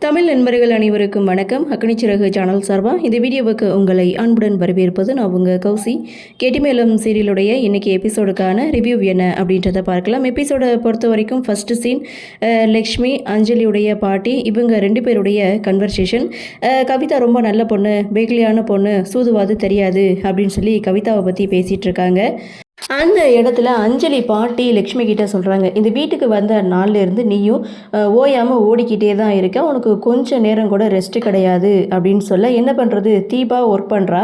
தமிழ் நண்பர்கள் அனைவருக்கும் வணக்கம். அக்னிச்சிறகு சேனல் சார்பாக இந்த வீடியோவுக்கு உங்களை அன்புடன் வரவேற்பது நான் உங்கள் கௌசி. கெட்டிமேளம் சீரியலுடைய இன்றைக்கி எபிசோடுக்கான ரிவ்யூ என்ன அப்படின்றத பார்க்கலாம். எபிசோடை பொறுத்த வரைக்கும் ஃபஸ்ட்டு சீன் லக்ஷ்மி அஞ்சலியுடைய பாட்டி இவங்க 2 பேருடைய கன்வர்சேஷன். கவிதா ரொம்ப நல்ல பொண்ணு, பேக்லியான பொண்ணு, சூதுவாது தெரியாது அப்படின்னு சொல்லி கவிதாவை பற்றி பேசிகிட்டு இருக்காங்க. அந்த இடத்துல அஞ்சலி பாட்டி லக்ஷ்மி கிட்ட சொல்கிறாங்க, இந்த வீட்டுக்கு வந்த நாள்லேருந்து நீயும் ஓயாமல் ஓடிக்கிட்டே தான் இருக்க, உனக்கு கொஞ்சம் நேரம் கூட ரெஸ்ட்டு கிடையாது அப்படின்னு சொல்ல, என்ன பண்ணுறது, தீபா ஒர்க் பண்ணுறா,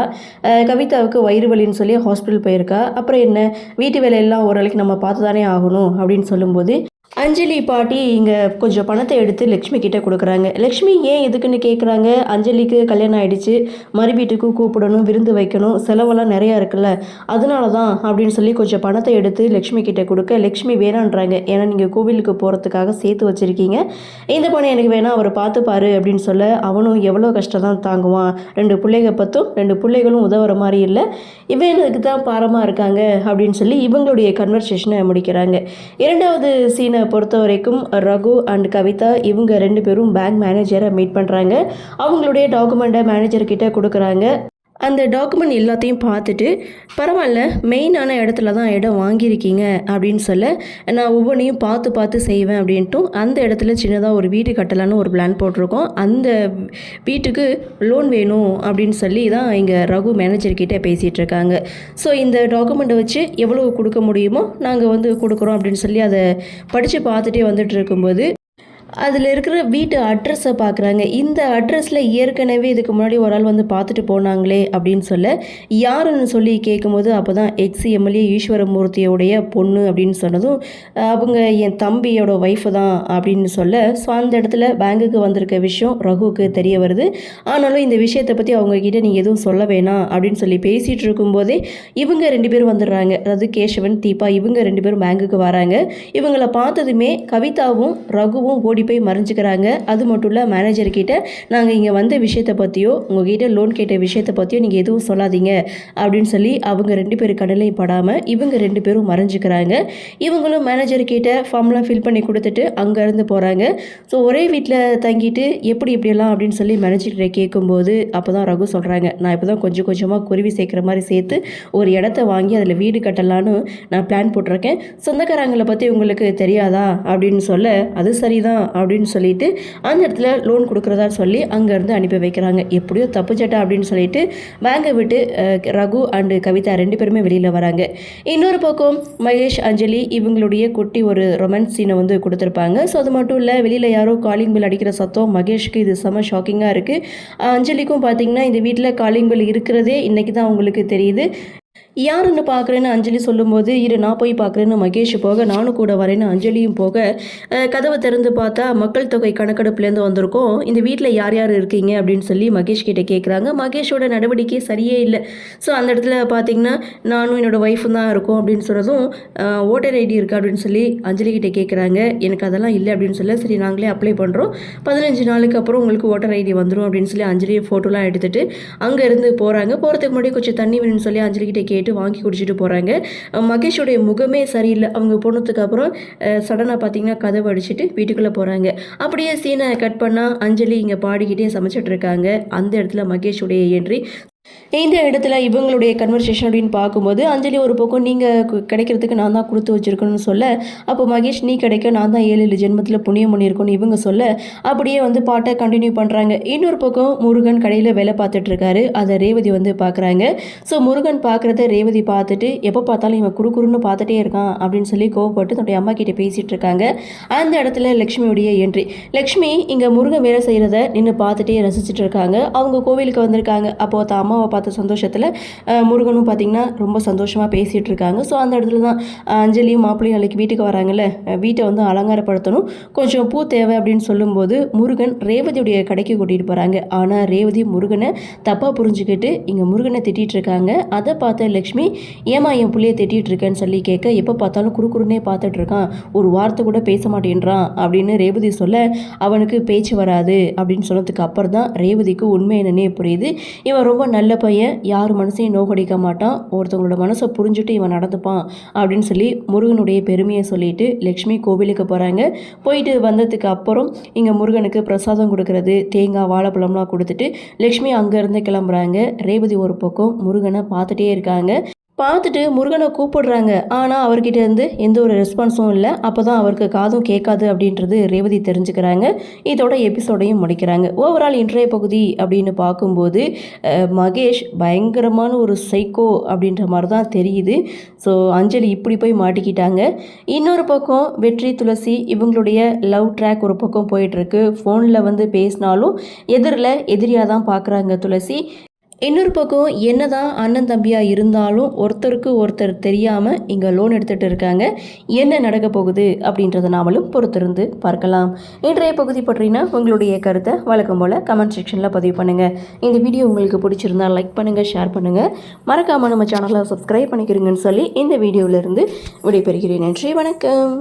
கவிதாவுக்கு வயிறு வலின்னு சொல்லி ஹாஸ்பிட்டல் போயிருக்கா, அப்புறம் என்ன வீட்டு வேலையெல்லாம் ஓரளவுக்கு நம்ம பார்த்து தானே ஆகணும் அப்படின்னு சொல்லும்போது அஞ்சலி பாட்டி இங்கே கொஞ்சம் பணத்தை எடுத்து லக்ஷ்மி கிட்டே கொடுக்குறாங்க. லக்ஷ்மி ஏன் எதுக்குன்னு கேட்குறாங்க. அஞ்சலிக்கு கல்யாணம் ஆகிடுச்சு, மறு வீட்டுக்கு கூப்பிடணும், விருந்து வைக்கணும், செலவெல்லாம் நிறையா இருக்குல்ல, அதனால தான் அப்படின்னு சொல்லி கொஞ்சம் பணத்தை எடுத்து லக்ஷ்மி கிட்டே கொடுக்க லக்ஷ்மி வேணான்றாங்க. ஏன்னா நீங்கள் கோவிலுக்கு போகிறதுக்காக சேர்த்து வச்சுருக்கீங்க, இந்த பணம் எனக்கு வேணாம், அவரை பார்த்துப்பாரு அப்படின்னு சொல்ல அவனும் எவ்வளோ கஷ்டம் தான் தாங்குவான், 2 பிள்ளைங்க பற்றும் 2 பிள்ளைகளும் உதவுற மாதிரி இல்லை, இவனுக்கு தான் பாரமாக இருக்காங்க அப்படின்னு சொல்லி இவங்களுடைய கன்வர்சேஷனை முடிக்கிறாங்க. 2வது சீனை பொறுத்த வரைக்கும் ரகு அண்ட் கவிதா இவங்க 2 பேரும் பேங்க் மேனேஜரை மீட் பண்ணுறாங்க. அவங்களுடைய டாக்குமெண்ட்டை மேனேஜர்கிட்ட கொடுக்குறாங்க. அந்த டாக்குமெண்ட் எல்லாத்தையும் பார்த்துட்டு, பரவாயில்ல மெயினான இடத்துல தான் இடம் வாங்கியிருக்கீங்க அப்படின்னு சொல்ல, நான் ஒவ்வொன்றையும் பார்த்து செய்வேன் அப்படின்ட்டும் அந்த இடத்துல சின்னதாக ஒரு வீடு கட்டலான்னு ஒரு பிளான் போட்டிருக்கோம், அந்த வீட்டுக்கு லோன் வேணும் அப்படின்னு சொல்லி தான் இங்கே ரகு மேனேஜர்கிட்ட பேசிகிட்டு இருக்காங்க. ஸோ இந்த டாக்குமெண்ட்டை வச்சு எவ்வளோ கொடுக்க முடியுமோ நாங்கள் கொடுக்குறோம் அப்படின்னு சொல்லி அதை படித்து பார்த்துட்டே வந்துட்டு இருக்கும்போது அதில் இருக்கிற வீட்டு அட்ரஸை பார்க்குறாங்க. இந்த அட்ரஸில் ஏற்கனவே இதுக்கு முன்னாடி ஒரு ஆள் பார்த்துட்டு போனாங்களே அப்படின்னு சொல்ல, யாருன்னு சொல்லி கேட்கும்போது அப்போ தான் எம்எல்ஏ ஈஸ்வரமூர்த்தியோடைய பொண்ணு அப்படின்னு சொன்னதும், அவங்க என் தம்பியோட ஒய்ஃபு தான் அப்படின்னு சொல்ல, ஸோ அந்த இடத்துல பேங்குக்கு வந்திருக்க விஷயம் ரகுவுக்கு தெரிய வருது. ஆனாலும் இந்த விஷயத்தை பற்றி அவங்கக்கிட்ட நீங்கள் எதுவும் சொல்ல வேணாம் அப்படின்னு சொல்லி பேசிகிட்டு இருக்கும்போதே இவங்க 2 பேரும் வந்துடுறாங்க. அதாவது கேசவன், தீபா இவங்க 2 பேரும் பேங்குக்கு வராங்க. இவங்களை பார்த்ததுமே கவிதாவும் ரகுவும் ஓடி போய் மறைஞ்சிக்கிறாங்க. அது மட்டும் இல்லை, மேனேஜர்கிட்ட நாங்கள் இங்கே வந்த விஷயத்தை பற்றியோ உங்ககிட்ட லோன் கேட்ட விஷயத்தை பற்றியோ நீங்கள் எதுவும் சொல்லாதீங்க அப்படின்னு சொல்லி அவங்க 2 பேர் கடலையும் படாமல் இவங்க 2 பேரும் மறைஞ்சிக்கிறாங்க. இவங்களும் மேனேஜர்கிட்ட ஃபார்ம்லாம் ஃபில் பண்ணி கொடுத்துட்டு அங்கேருந்து போகிறாங்க. ஸோ ஒரே வீட்டில் தங்கிட்டு இப்படியெல்லாம் அப்படின்னு சொல்லி மேனேஜர்கிட்ட கேட்கும்போது அப்போ தான் ரகு சொல்கிறாங்க, நான் இப்போ தான் கொஞ்சம் கொஞ்சமாக குருவி சேர்க்குற மாதிரி சேர்த்து ஒரு இடத்த வாங்கி அதில் வீடு கட்டலான்னு நான் பிளான் போட்டிருக்கேன், சொந்தக்காரங்களை பற்றி உங்களுக்கு தெரியாதா அப்படின்னு சொல்ல, அது சரிதான் அப்படின்னு சொல்லிட்டு அந்த இடத்துல லோன் கொடுக்குறதா சொல்லி அங்கேருந்து அனுப்பி வைக்கிறாங்க. எப்படியோ தப்பு சட்டா அப்படின்னு சொல்லிட்டு பேங்கை விட்டு ரகு அண்டு கவிதா 2 பேருமே வெளியில் வராங்க. இன்னொரு பக்கம் மகேஷ் அஞ்சலி இவங்களுடைய குட்டி ஒரு ரொமான்ஸ் சீனை கொடுத்துருப்பாங்க. ஸோ அது மட்டும் இல்லை, வெளியில் யாரோ காலிங் பெல் அடிக்கிற சத்தம் மகேஷ்க்கு இது செம ஷாக்கிங்காக இருக்குது. அஞ்சலிக்கும் பார்த்திங்கன்னா இந்த வீட்டில் காலிங் பெல் இருக்கிறதே இன்றைக்கி தான் அவங்களுக்கு தெரியுது. யாருன்னு பார்க்குறேன்னு அஞ்சலி சொல்லும்போது, இரு நான் போய் பார்க்குறேன்னு மகேஷ் போக, நானும் கூட வரேன்னு அஞ்சலியும் போக, கதவை திறந்து பார்த்தா மக்கள் தொகை கணக்கெடுப்புலேருந்து வந்திருக்கோம், இந்த வீட்டில் யார் யார் இருக்கீங்க அப்படின்னு சொல்லி மகேஷ் கிட்டே கேட்குறாங்க. மகேஷோட நடவடிக்கை சரியே இல்லை. ஸோ அந்த இடத்துல பார்த்திங்கன்னா நானும் என்னோடய ஒய்ஃபும் தான் இருக்கோம் அப்படின்னு சொன்னதும், ஓட்டர் ஐடி இருக்குது அப்படின்னு சொல்லி அஞ்சலி கிட்டே கேட்குறாங்க. எனக்கு அதெல்லாம் இல்லை அப்படின்னு சொல்ல, சரி நாங்களே அப்ளை பண்ணுறோம், 15 நாளுக்கு அப்புறம் உங்களுக்கு ஓட்டர் ஐடி வந்துடும் அப்படின்னு சொல்லி அஞ்சலியை ஃபோட்டோலாம் எடுத்துகிட்டு அங்கேருந்து போகிறாங்க. போகிறதுக்கு முன்னாடி கொஞ்சம் தண்ணி வேணும்னு சொல்லி அஞ்சலி கிட்டே கேட்டு வாங்கி குடிச்சிட்டு போகிறாங்க. மகேஷோடைய முகமே சரியில்லை. அவங்க போனதுக்கு அப்புறம் சடனாக பார்த்தீங்கன்னா கதவை அடிச்சுட்டு வீட்டுக்குள்ளே போகிறாங்க. அப்படியே சீனை கட் பண்ணால் அஞ்சலி இங்கே பாடிக்கிட்டே சமைச்சிட்டு இருக்காங்க. அந்த இடத்துல மகேஷோடைய என்ட்ரி. இந்த இடத்துல இவங்களுடைய கன்வர்சேஷன் அப்படின்னு பார்க்கும்போது அஞ்சலி ஒரு பக்கம் நீங்கள் கிடைக்கிறதுக்கு நான் தான் கொடுத்து வச்சுருக்கணும்னு சொல்ல, அப்போ மகேஷ் நீ கிடைக்க நான் தான் 7 ஜென்மத்தில் புண்ணியம் பண்ணியிருக்கோன்னு இவங்க சொல்ல, அப்படியே பாட்டை கண்டினியூ பண்ணுறாங்க. இன்னொரு பக்கம் முருகன் கடையில் வேலை பார்த்துட்டு இருக்காரு. அதை ரேவதி பார்க்குறாங்க. ஸோ முருகன் பார்க்குறத ரேவதி பார்த்துட்டு எப்போ பார்த்தாலும் இவன் குறுக்குறுன்னு பார்த்துட்டே இருக்கான் அப்படின்னு சொல்லி கோவப்பட்டு தன்னுடைய அம்மா கிட்டே பேசிகிட்டு இருக்காங்க. அந்த இடத்துல லக்ஷ்மியுடைய என்ட்ரி. லக்ஷ்மி இங்கே முருகன் வேலை செய்கிறத நின்று பார்த்துட்டே ரசிச்சுட்டு இருக்காங்க. அவங்க கோவிலுக்கு வந்திருக்காங்க. அப்போது அம்மாவை பார்த்த சந்தோஷத்தில் முருகனும் பார்த்திங்கன்னா ரொம்ப சந்தோஷமாக பேசிகிட்டு இருக்காங்க. ஸோ அந்த இடத்துல தான் அஞ்சலியும் மாப்பிள்ளையும் நாளைக்கு வீட்டுக்கு வராங்கல்ல, வீட்டை அலங்காரப்படுத்தணும், கொஞ்சம் பூ தேவை அப்படின்னு சொல்லும்போது முருகன் ரேவதியுடைய கடைக்கு கூட்டிகிட்டு போகிறாங்க. ஆனால் ரேவதி முருகனை தப்பாக புரிஞ்சுக்கிட்டு இங்கே முருகனை திட்டிகிட்டு இருக்காங்க. அதை பார்த்த லக்ஷ்மி, ஏமா என் பிள்ளையை திட்டிகிட்டு இருக்கேன்னு சொல்லி கேட்க, எப்போ பார்த்தாலும் குறுக்குறுன்னே பார்த்துட்டு இருக்கான், ஒரு வார்த்தை கூட பேச மாட்டேன்றான் அப்படின்னு ரேவதி சொல்ல, அவனுக்கு பேச்சு வராது அப்படின்னு சொன்னதுக்கு அப்புறம் தான் ரேவதிக்கு உண்மை என்னன்னே புரியுது. இவன் ரொம்ப நல்ல பையன், யார் மனசையும் நோகடிக்க மாட்டான், ஒருத்தவங்களோட மனசை புரிஞ்சுட்டு இவன் நடந்துப்பான் அப்படின்னு சொல்லி முருகனுடைய பெருமையை சொல்லிட்டு லக்ஷ்மி கோவிலுக்கு போகிறாங்க. போயிட்டு வந்ததுக்கு அப்புறம் இங்கே முருகனுக்கு பிரசாதம் கொடுக்கறது, தேங்காய் வாழைப்பழம்லாம் கொடுத்துட்டு லக்ஷ்மி அங்கேருந்து கிளம்புறாங்க. ரேவதி ஒரு பக்கம் முருகனை பார்த்துட்டே இருக்காங்க. பார்த்துட்டு முருகனை கூப்பிடுறாங்க. ஆனால் அவர்கிட்ட இருந்து எந்த ஒரு ரெஸ்பான்ஸும் இல்லை. அப்போ தான் அவருக்கு காதும் கேட்காது அப்படின்றது ரேவதி தெரிஞ்சுக்கிறாங்க. இதோட எபிசோடையும் முடிக்கிறாங்க. ஓவரால் இன்றைய பகுதி அப்படின்னு பார்க்கும்போது மகேஷ் பயங்கரமான ஒரு சைக்கோ அப்படின்ற மாதிரி தான் தெரியுது. ஸோ அஞ்சலி இப்படி போய் மாட்டிக்கிட்டாங்க. இன்னொரு பக்கம் வெற்றி, துளசி இவங்களுடைய லவ் ட்ராக் ஒரு பக்கம் போயிட்டுருக்கு. ஃபோனில் வந்து பேசினாலும் எதிரில் எதிரியாக தான் பார்க்குறாங்க துளசி. இன்னொரு பக்கம் என்னதான் அண்ணன் தம்பியாக இருந்தாலும் ஒருத்தருக்கு ஒருத்தர் தெரியாமல் இங்கே லோன் எடுத்துகிட்டு இருக்காங்க. என்ன நடக்க போகுது அப்படின்றத நாமளும் பொறுத்திருந்து பார்க்கலாம். இன்றைய பகுதி பற்றினா உங்களுடைய கருத்தை வழக்கம் போல் கமெண்ட் செக்ஷனில் பதிவு பண்ணுங்கள். இந்த வீடியோ உங்களுக்கு பிடிச்சிருந்தால் லைக் பண்ணுங்கள், ஷேர் பண்ணுங்கள். மறக்காமல் நம்ம சேனலை சப்ஸ்கிரைப் பண்ணிக்கிறீங்கன்னு சொல்லி இந்த வீடியோவிலேருந்து விடைபெறுகிறேன். நன்றி, வணக்கம்.